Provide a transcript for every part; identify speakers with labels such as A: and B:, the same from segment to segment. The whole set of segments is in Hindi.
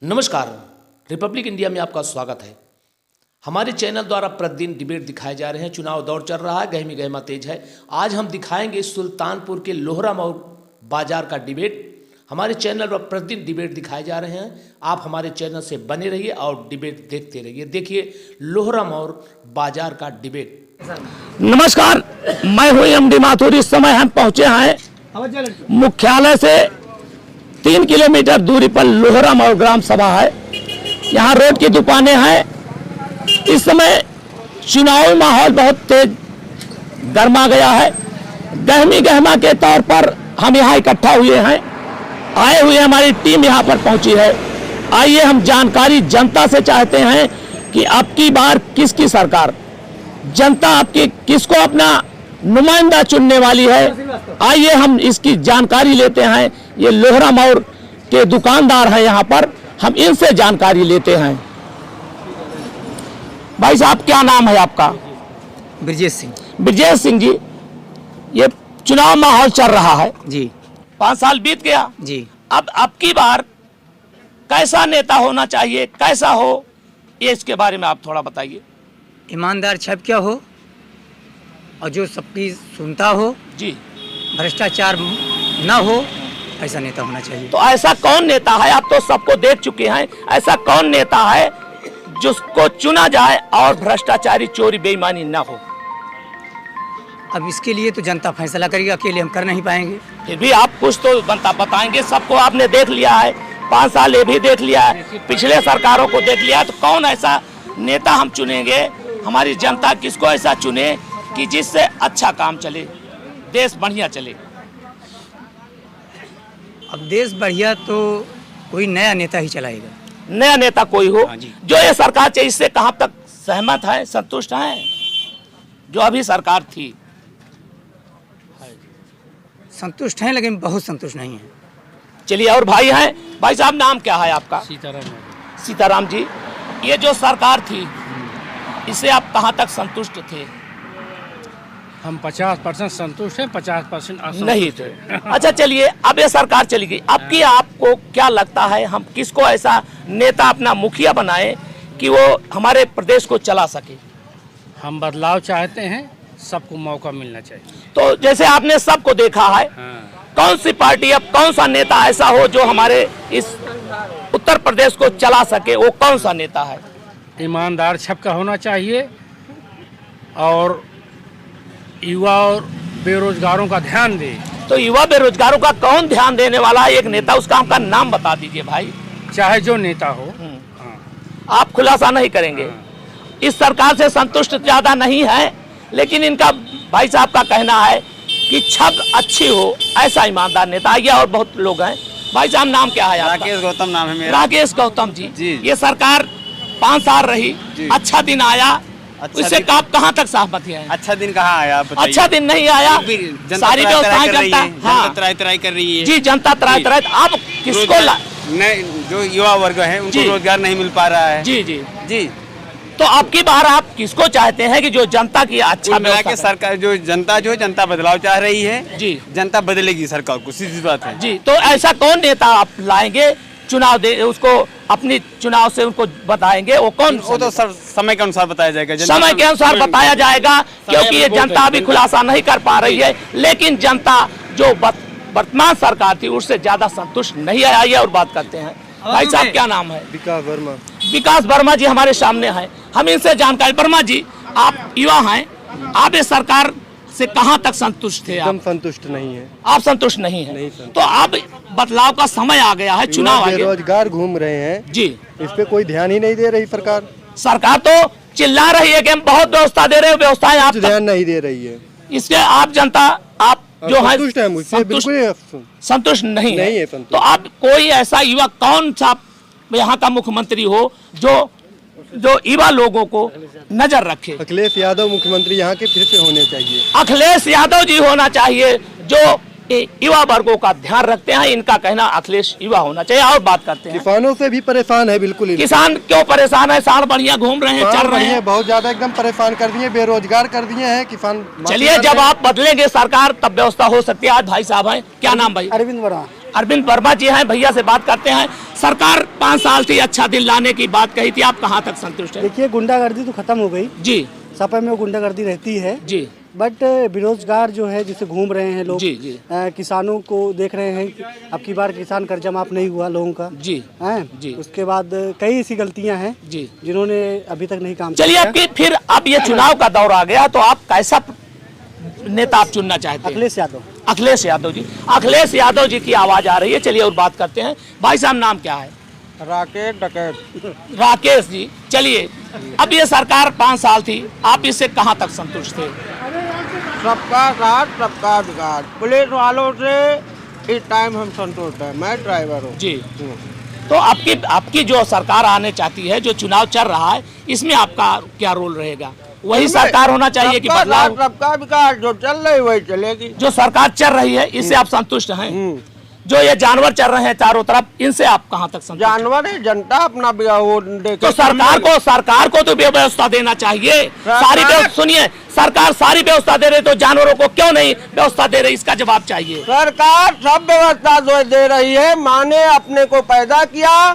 A: नमस्कार, रिपब्लिक इंडिया में आपका स्वागत है। हमारे चैनल द्वारा प्रतिदिन डिबेट दिखाए जा रहे हैं। चुनाव दौर चल रहा है, गहमी गहमा तेज है। आज हम दिखाएंगे सुल्तानपुर के लोहरा मोड़ बाजार का डिबेट। हमारे चैनल पर प्रतिदिन डिबेट दिखाए जा रहे हैं। आप हमारे चैनल से बने रहिए और डिबेट देखते रहिए। देखिए लोहरा मोड़ बाजार का डिबेट।
B: नमस्कार, मैं हूं एमडी माथुर। इस समय हम पहुंचे हैं मुख्यालय से 3 किलोमीटर दूरी पर लोहरा मोड़ ग्राम सभा है। यहाँ रोड की दुकानें हैं। इस समय चुनावी माहौल बहुत तेज गर्मा गया है। गहमी गहमा के तौर पर हम यहाँ इकट्ठा हुए हैं। आए हुए हमारी टीम यहाँ पर पहुंची है। आइए हम जानकारी जनता से चाहते हैं कि अब की बार किसकी सरकार, जनता आपकी किसको अपना नुमाइंदा चुनने वाली है। आइए हम इसकी जानकारी लेते हैं। ये लोहरा मोड़ के दुकानदार हैं यहाँ पर, हम इनसे जानकारी लेते हैं। भाई साहब, क्या नाम है आपका?
C: ब्रजेश सिंह।
B: ब्रजेश सिंह जी, ये चुनाव माहौल चल रहा है
C: जी।
B: 5 साल बीत गया
C: जी।
B: अब की बार कैसा नेता होना चाहिए, कैसा हो, ये इसके बारे में आप थोड़ा बताइए।
C: ईमानदार छप क्या हो और जो सबकी सुनता हो,
B: जी,
C: भ्रष्टाचार न हो, ऐसा नेता होना चाहिए।
B: तो ऐसा कौन नेता है? आप तो सबको देख चुके हैं। ऐसा कौन नेता है जिसको चुना जाए और भ्रष्टाचारी चोरी बेईमानी न हो?
C: अब इसके लिए तो जनता फैसला करेगी, अकेले हम कर नहीं पाएंगे।
B: फिर भी आप कुछ तो बनता बताएंगे। सबको आपने देख लिया है, 5 साल ये भी देख लिया है, पिछले सरकारों को देख लिया है। तो कौन ऐसा नेता हम चुनेंगे? हमारी जनता किसको ऐसा चुने कि जिससे अच्छा काम चले, देश बढ़िया चले?
C: अब देश बढ़िया तो कोई नया नेता ही चलाएगा।
B: नया नेता कोई हो
C: हाँ जी।
B: जो ये सरकार चाहिए। इससे कहाँ तक सहमत है, संतुष्ट हैं जो अभी सरकार थी?
C: संतुष्ट हैं, लेकिन बहुत संतुष्ट नहीं है।
B: चलिए, और भाई हैं। भाई साहब, नाम क्या है आपका?
D: सीताराम।
B: सीताराम जी, ये जो सरकार थी इससे आप कहाँ तक संतुष्ट थे?
D: हम 50% संतुष्ट हैं, 50% असंतुष्ट
B: नहीं थे। अच्छा, चलिए, अब ये सरकार चली गई। अब की आपको क्या लगता है हम किसको ऐसा नेता अपना मुखिया बनाए कि वो हमारे प्रदेश को चला सके?
D: हम बदलाव चाहते हैं, सबको मौका मिलना चाहिए।
B: तो जैसे आपने सबको देखा है, कौन सी पार्टी, अब कौन सा नेता ऐसा हो जो हमारे इस उत्तर प्रदेश को चला सके? वो कौन सा नेता है?
D: ईमानदार छपका होना चाहिए और युवा और बेरोजगारों का ध्यान दे।
B: तो युवा बेरोजगारों का कौन ध्यान देने वाला है? एक नेता, उसका आपका नाम बता दीजिए भाई।
D: चाहे जो नेता हो।
B: आप खुलासा नहीं करेंगे? इस सरकार से संतुष्ट ज्यादा नहीं है, लेकिन इनका भाई साहब का कहना है कि छप अच्छी हो, ऐसा ईमानदार नेता। आइए, और बहुत लोग हैं। भाई साहब, नाम क्या है आपका?
E: राकेश गौतम नाम है मेरा।
B: राकेश गौतम जी,
E: जी।
B: ये सरकार 5 साल रही, अच्छा दिन आया, उससे आप कहाँ तक सहमति है?
E: अच्छा दिन कहाँ आया आप बताइए?
B: अच्छा दिन नहीं आया। सारी व्यवस्थाएं जनता, हाँ,
E: तराई कर रही है
B: जी, जनता तराई तराई। आप किसको
E: जो युवा वर्ग है उनको रोजगार नहीं मिल पा रहा है।
B: जी जी
E: जी।
B: तो अब की बार आप किसको चाहते हैं कि जो जनता की अच्छा
E: मिला के सरकार, जो जनता बदलाव चाह रही है
B: जी,
E: जनता बदलेगी सरकार को, सीधी बात है
B: जी। तो ऐसा कौन नेता आप लाएंगे, चुनाव दे उसको, अपनी चुनाव से उनको बताएंगे? वो कौन?
E: वो तो समय के अनुसार बताया जाएगा।
B: समय के अनुसार बताया जाएगा, क्योंकि ये जनता अभी खुलासा नहीं कर पा रही है। लेकिन जनता जो वर्तमान सरकार थी उससे ज्यादा संतुष्ट नहीं है। आइए और बात करते हैं। भाई साहब, क्या नाम है?
F: विकास वर्मा।
B: विकास वर्मा जी हमारे सामने हैं, हम इनसे जानकारी। वर्मा जी, आप युवा हैं, आप इस सरकार से कहां तक संतुष्ट थे?
F: एकदम
B: आप
F: संतुष्ट नहीं है।
B: आप संतुष्ट नहीं है?
F: नहीं संतुष्ट।
B: तो अब बदलाव का समय आ गया है, चुनाव आ गया।
F: बेरोजगार घूम रहे हैं
B: जी,
F: इस पे कोई ध्यान ही नहीं दे रही सरकार।
B: सरकार तो चिल्ला रही है कि हम बहुत व्यवस्था दे रहे हैं, व्यवस्थाएं आप
F: ध्यान नहीं दे रही है।
B: इसके आप जनता, आप जो है
F: संतुष्ट है मुझसे, बिल्कुल
B: संतुष्ट नहीं है।
F: संतुष्ट।
B: तो आप कोई ऐसा युवा, कौन सा यहाँ का मुख्यमंत्री हो जो युवा लोगों को नजर रखे?
F: अखिलेश यादव मुख्यमंत्री यहाँ के फिर से होने चाहिए।
B: अखिलेश यादव जी होना चाहिए, जो युवा वर्गों का ध्यान रखते हैं। इनका कहना अखिलेश युवा होना चाहिए। और बात करते हैं।
F: किसानों से भी परेशान है बिल्कुल।
B: किसान क्यों परेशान है? साल बढ़िया घूम रहे हैं, चल रहे हैं।
F: बहुत ज्यादा एकदम परेशान कर दिए, बेरोजगार कर दिए हैं किसान।
B: चलिए, जब आप बदलेंगे सरकार तब व्यवस्था हो सकती है। आज भाई साहब हैं, क्या नाम भाई?
C: अरविंद वर्मा।
B: अरविंद वर्मा जी हैं, भैया से बात करते हैं। सरकार 5 साल से अच्छा दिन लाने की बात कही थी, आप कहाँ तक संतुष्ट हैं?
G: देखिए, गुंडागर्दी तो खत्म हो गई।
B: जी
G: सपा में वो गुंडागर्दी रहती है
B: जी
G: बट बेरोजगार जो है जिसे घूम रहे हैं लोग,
B: जी जी
G: किसानों को देख रहे हैं कि अब की बार किसान कर्जा माफ नहीं हुआ लोगों का
B: जी
G: हैं।
B: जी।
G: उसके बाद कई ऐसी गलतियां हैं
B: जी।
G: जिन्होंने अभी तक नहीं काम
B: चलिए,
G: किया।
B: आपकी फिर अब ये चुनाव का दौर आ गया, तो आप कैसा नेता आप चुनना चाहते हैं?
G: अखिलेश यादव।
B: अखिलेश यादव जी, अखिलेश यादव जी की आवाज आ रही है। चलिए और बात करते हैं। भाई साहब, नाम क्या है?
F: राकेश डकैत।
B: राकेश जी, चलिए, अब ये सरकार 5 साल थी, आप इससे कहाँ तक संतुष्ट थे?
F: सबका साथ सबका विकास। पुलिस वालों से इस टाइम हम संतुष्ट हैं। मैं ड्राइवर हूँ
B: जी। तो आपकी जो सरकार आने चाहती है, जो चुनाव चल रहा है, इसमें आपका क्या रोल रहेगा? वही सरकार होना चाहिए कि बदलाव?
F: सबका विकास जो चल रही वही चलेगी।
B: जो सरकार चल रही है इससे आप संतुष्ट हैं? जो ये जानवर चल रहे हैं चारों तरफ, इनसे आप कहाँ तक संतुष्ट?
F: जानवर है, जनता अपना वो देखे।
B: तो सरकार को तो व्यवस्था देना चाहिए। सारी सुनिए, सरकार सारी व्यवस्था दे रही, तो जानवरों को क्यों नहीं व्यवस्था दे रही? इसका जवाब चाहिए।
F: सरकार सब व्यवस्था जो दे रही है। माँ ने अपने को पैदा किया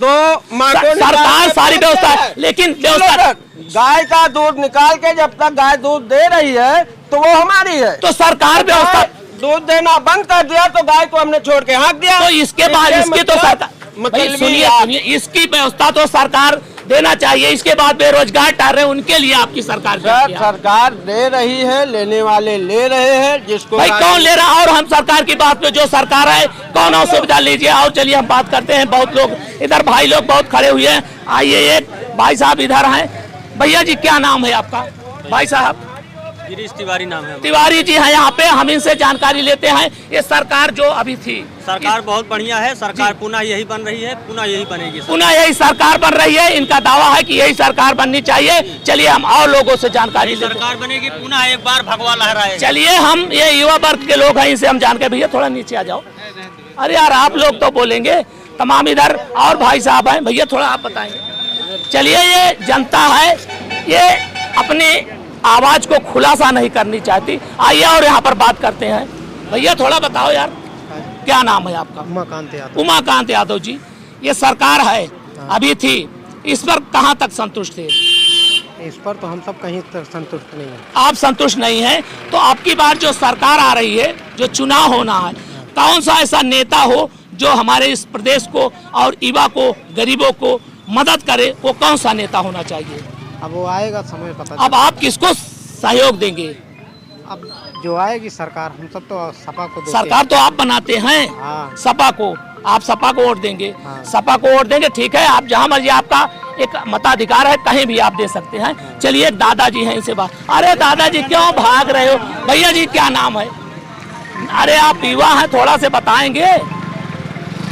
F: तो माँ को
B: सरकार सारी व्यवस्था, लेकिन व्यवस्था
F: गाय का दूध निकाल के जब तक गाय दूध दे रही है तो वो हमारी है।
B: तो सरकार व्यवस्था
F: दूध देना बंद कर दिया तो गाय को हमने छोड़ के हाँक दिया।
B: तो इसके बाद इसकी तो सरकार, भाई सुनिए, इसकी व्यवस्था तो सरकार देना चाहिए। इसके बाद बेरोजगार ठहर रहे, उनके लिए आपकी सरकार
F: सरकार दे रही है, लेने वाले ले रहे हैं। जिसको
B: भाई कौन ले रहा? और हम सरकार की बात पे, जो सरकार है कौन असुविधा लीजिए। और चलिए हम बात करते हैं। बहुत लोग इधर, भाई लोग बहुत खड़े हुए हैं। आइए, एक भाई साहब इधर हैं। भैया जी, क्या नाम है आपका? भाई साहब
H: गिरीश तिवारी नाम है।
B: तिवारी जी हैं यहाँ पे, हम इनसे जानकारी लेते हैं। ये सरकार जो अभी थी,
H: सरकार बहुत बढ़िया है। सरकार पुनः यही बन रही है, पुनः यही बनेगी।
B: पुनः यही सरकार बन रही है। इनका दावा है कि यही सरकार बननी चाहिए। चलिए हम और लोगों से जानकारी लेते हैं।
H: सरकार बनेगी, पुनः एक बार भगवा लहराएगा।
B: चलिए, हम ये युवा वर्ग के लोग हैं, इनसे हम जान के। भैया थोड़ा नीचे आ जाओ। अरे यार, आप लोग तो बोलेंगे तमाम। इधर और भाई साहब हैं। भैया थोड़ा आप बताएंगे। चलिए, ये जनता है, ये अपनी आवाज को खुलासा नहीं करनी चाहती। आइए और यहाँ पर बात करते हैं। भैया थोड़ा बताओ यार, क्या नाम है आपका?
G: उमाकांत यादव।
B: उमाकांत यादव जी, ये सरकार है अभी थी, इस पर कहाँ तक संतुष्ट थे?
G: इस पर तो हम सब कहीं तक संतुष्ट नहीं है।
B: आप संतुष्ट नहीं हैं? तो आपकी बार जो सरकार आ रही है, जो चुनाव होना है, कौन सा ऐसा नेता हो जो हमारे इस प्रदेश को और युवा को, गरीबों को मदद करे? वो कौन सा नेता होना चाहिए?
G: अब वो आएगा, समय पता।
B: अब आप किसको सहयोग देंगे?
G: अब जो आएगी सरकार, हम सब तो सपा को देते
B: सरकार तो आप बनाते हैं।
G: हाँ।
B: सपा को, आप सपा को वोट देंगे।
G: हाँ।
B: सपा को वोट देंगे, ठीक है। आप जहां मर्जी, आपका एक मताधिकार है, कहीं भी आप दे सकते हैं। चलिए, एक दादाजी हैं, इनसे बात। अरे दादाजी, क्यों भाग रहे हो? भैया जी, क्या नाम है? अरे आप युवा हैं, थोड़ा से बताएंगे।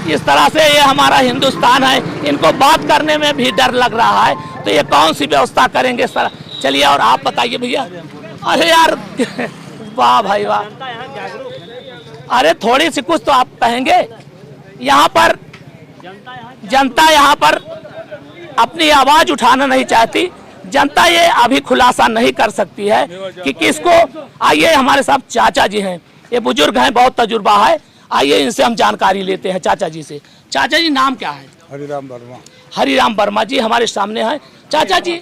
B: इस तरह से ये हमारा हिंदुस्तान है, इनको बात करने में भी डर लग रहा है, तो ये कौन सी व्यवस्था करेंगे सर? चलिए, और आप बताइए भैया। अरे यार, वाह भाई वाह। अरे थोड़ी सी कुछ तो आप कहेंगे। यहाँ पर जनता यहाँ पर अपनी आवाज उठाना नहीं चाहती। जनता ये अभी खुलासा नहीं कर सकती है कि किसको। आइए, हमारे साथ चाचा जी हैं, ये बुजुर्ग हैं, बहुत तजुर्बा है। आइए, इनसे हम जानकारी लेते हैं, चाचा जी से। चाचा जी, नाम क्या है?
I: हरिराम वर्मा।
B: हरिराम वर्मा जी हमारे सामने हैं। चाचा जी,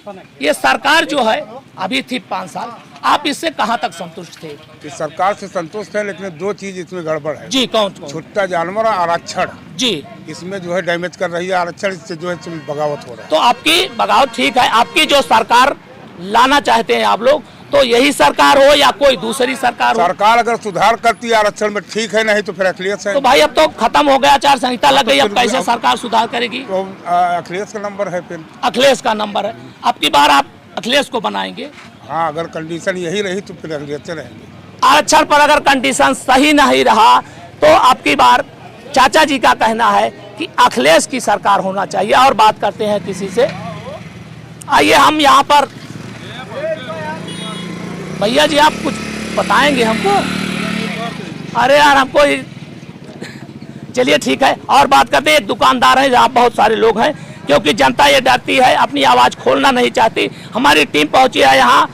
B: ये सरकार जो है अभी थी 5 साल, आप इससे कहाँ तक संतुष्ट थे?
I: इस सरकार से संतुष्ट है, लेकिन 2 चीज इसमें गड़बड़ है
B: जी, कौन?
I: छुट्टा जानवर आरक्षण
B: जी,
I: इसमें जो है डैमेज कर रही है आरक्षण, इससे जो है बगावत हो रहा है।
B: तो आपकी बगावत ठीक है। आपकी जो सरकार लाना चाहते हैं आप लोग, तो यही सरकार हो या कोई दूसरी सरकार हो?
I: सरकार अगर सुधार करती है आरक्षण में ठीक है, नहीं तो फिर अखिलेश है।
B: तो भाई अब तो खत्म हो गया, आचार संहिता लग गई, अब कैसे सरकार सुधार करेगी?
I: तो अखिलेश का नंबर है फिर।
B: अखिलेश का नंबर है। अब की बार आप अखिलेश को बनाएंगे?
I: हाँ, अगर कंडीशन यही रही तो फिर अखिलेश से रहेंगे।
B: आरक्षण पर अगर कंडीशन सही नहीं रहा तो अब की बार चाचा जी का कहना है कि अखिलेश की सरकार होना चाहिए। और बात करते हैं किसी से। आइए, हम यहाँ पर। भैया जी, आप कुछ बताएंगे हमको? अरे यार, हमको चलिए ठीक है, और बात करते हैं। एक दुकानदार है, जहाँ बहुत सारे लोग हैं, क्योंकि जनता ये डरती है, अपनी आवाज़ खोलना नहीं चाहती। हमारी टीम पहुंची है यहाँ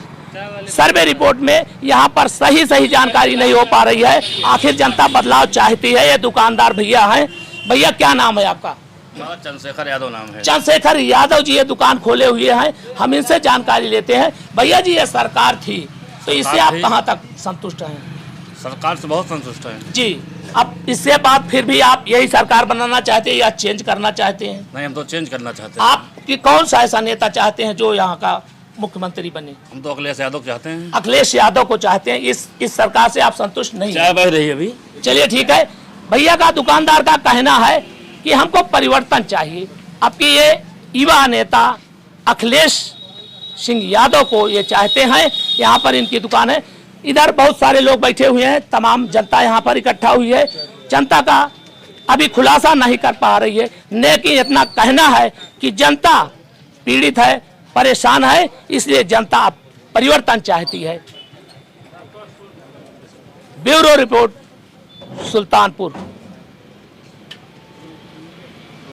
B: सर्वे रिपोर्ट में, यहाँ पर सही जानकारी नहीं हो पा रही है। आखिर जनता बदलाव चाहती है। ये दुकानदार भैया हैं। भैया, क्या नाम है आपका?
J: चंद्रशेखर यादव नाम है।
B: चंद्रशेखर यादव जी ये दुकान खोले हुए हैं, हम इनसे जानकारी लेते हैं। भैया जी ये सरकार थी तो इससे आप कहाँ तक संतुष्ट हैं?
J: सरकार से बहुत संतुष्ट है
B: जी। अब इससे बाद फिर भी आप यही सरकार बनाना चाहते हैं या चेंज करना चाहते हैं?
J: नहीं, हम तो चेंज करना चाहते हैं।
B: आप कि कौन सा ऐसा नेता चाहते हैं जो यहाँ का मुख्यमंत्री बने?
J: हम तो अखिलेश यादव चाहते हैं।
B: अखिलेश यादव को चाहते हैं। इस सरकार से आप संतुष्ट नहीं
J: चाय बह रही है अभी।
B: चलिए ठीक है। भैया का दुकानदार का कहना है कि हमको परिवर्तन चाहिए। आपके ये युवा नेता अखिलेश सिंह यादव को ये चाहते हैं। यहाँ पर इनकी दुकान है। इधर बहुत सारे लोग बैठे हुए हैं, तमाम जनता यहाँ पर इकट्ठा हुई है। जनता का अभी खुलासा नहीं कर पा रही है, लेकिन इतना कहना है कि जनता पीड़ित है, परेशान है, इसलिए जनता परिवर्तन चाहती है। Bureau report, Sultanpur.